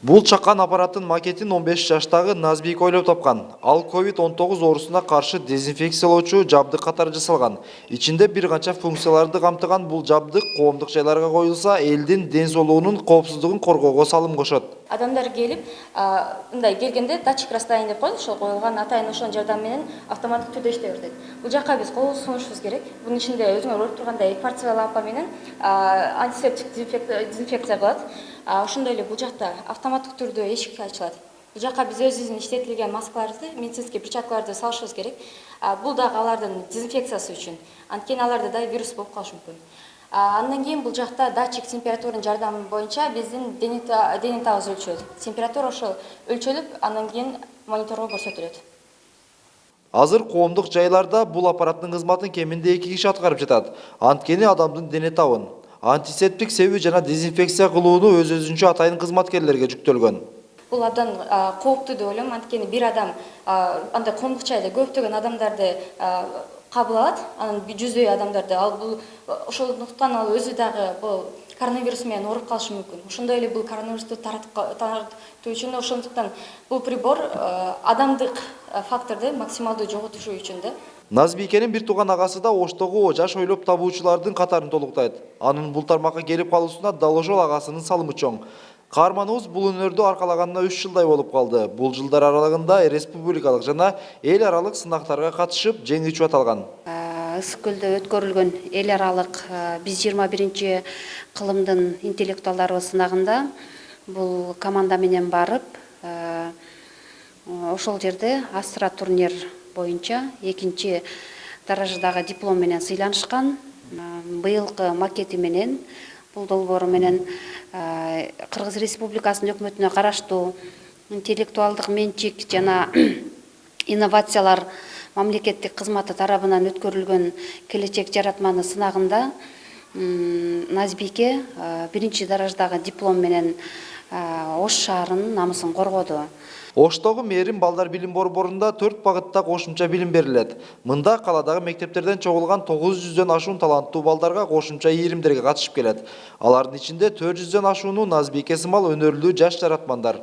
Бул чакан аппараттын макетин 15 жаштагы Назбик ойлоп тапкан. Ал COVID-19 оорусуна каршы дезинфекциялоочу жабдык катары жасалган. Ичинде бир канча функцияларды камтыган бул жабдык коомдук жайларга коюлса, элдин ден соолугунун коопсуздугун коргоого салым кошот. Адамдар келип, мындай келгенде датчик расстояния деп коет, ошол коюлган атайын ошонун жардамы менен автоматтык түрдө иштей берет. Бул жакка биз кол сунушубуз керек. Бунун ичинде өзүңөр көрүп тургандай кварцевый лампа менен антисептик дезинфекция кылат. Ошондой эле бул жакта автоматтык түрдө эшик ачылат. Бул жакка биз өзүбүздүн иштетилген маскаларды, медицинский перчаткаларды салышыбыз керек. Бул дагы алардын дезинфекциясы үчүн. Анткени аларда да вирус болуп калышы мүмкүн. Андан кийин бул жакта датчик температуранын жардамы боюнча биздин дене табыбыз өлчөлөт. Температура ошол өлчөлүп, андан кийин мониторго көрсөтүлөт. Азыр коомдук жайларда бул аппараттын кызматын кеминде 2 киши аткарып жатат. Анткени адамдын дене табын антисептик себүү жана дезинфекция кылууну өз-өзүнчө атайын кызматкерлерге жүктөлгөн. Бул абдан кооптуу деп ойлойм, анткени бир адам андай коомдук жайда көптөгөн адамдарды кабыл алат, анан жүздөй адамдарды. Ал бул ошондуктан ал өзү дагы бул коронавирус менен ооруп калышы мүмкүн. Ошондой эле бул коронавирусту таратуу үчүн ошондуктан бул прибор адамдык факторду максималдуу жоготушу үчүн да. Назбикенин бир тууган агасы да Оштогу жаш ойлоп табуучулардын катарын толуктайт. Анын бул тармакка келип калуусуна дал ошол агасынын салымы чоң. Каарманыбыз бул өнөрдү аркалаганына 3 жылдай болуп калды. Бул жылдар аралыгында республикалык жана эл аралык сынактарга катышып, жеңүүчү аталган. Ысык көлдө өткөрүлгөн эл аралык биз 21 кылымдын интеллектуалдары сынагында бул команда менен барып, ошол жерде Астра турнир боюнча 2 даражадагы диплом менен сыйланышкан. Быйылкы макети менен бул долбоору менен Кыргыз Республикасынын өкмөтүнө караштуу интеллектуалдык менчик жана инновациялар мамлекеттик кызматы тарабынан өткөрүлгөн келечек жаратманы сынагында Назбике 1 даражадагы диплом менен Ош шаарынын намысын коргоду. Оштогу Мээрим балдар билим борборунда 4 багытта кошумча билим берилет. Мында каладагы мектептерден чогулган 900дөн ашуун таланттуу балдарга кошумча ийримдерге катышып келет. Алардын ичинде 400дөн ашууну Назбике сымал өнөрлүү жаш жаратмандар.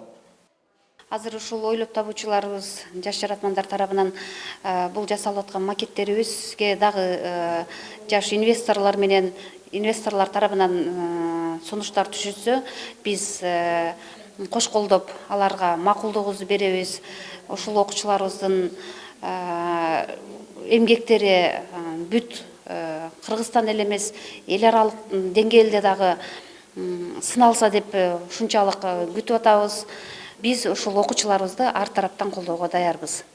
Азыр ушул ойлоп табуучуларыбыз, жаш жаратмандар тарабынан бул жасалып аткан макеттерибизге дагы жаш инвесторлор тарабынан сунуштар түшүрсө, биз кош колдоп аларга макулдугубузду беребиз. Ушул окуучуларыбыздын эмгектери бүт Кыргызстан эле эмес, эл аралык деңгээлде дагы сыналса деп ушунчалык күтүп атабыз. Биз ушул окуучуларыбызды ар тараптан колдоого даярбыз.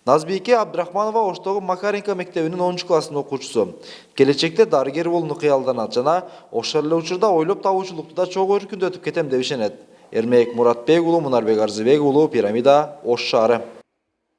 Назбике Абдрахманова Оштогу Макаренко мектебинин 10 класстын окуучусу. Келечекте дарыгер болууну кыялданат жана ошол эле учурда ойлоп табуучулукту да чогуу өркүндөтүп кетем деп ишенет. Эрмек Муратбек уулу, Мунарбек Арзыбек уулу, Пирамида, Ош шаары.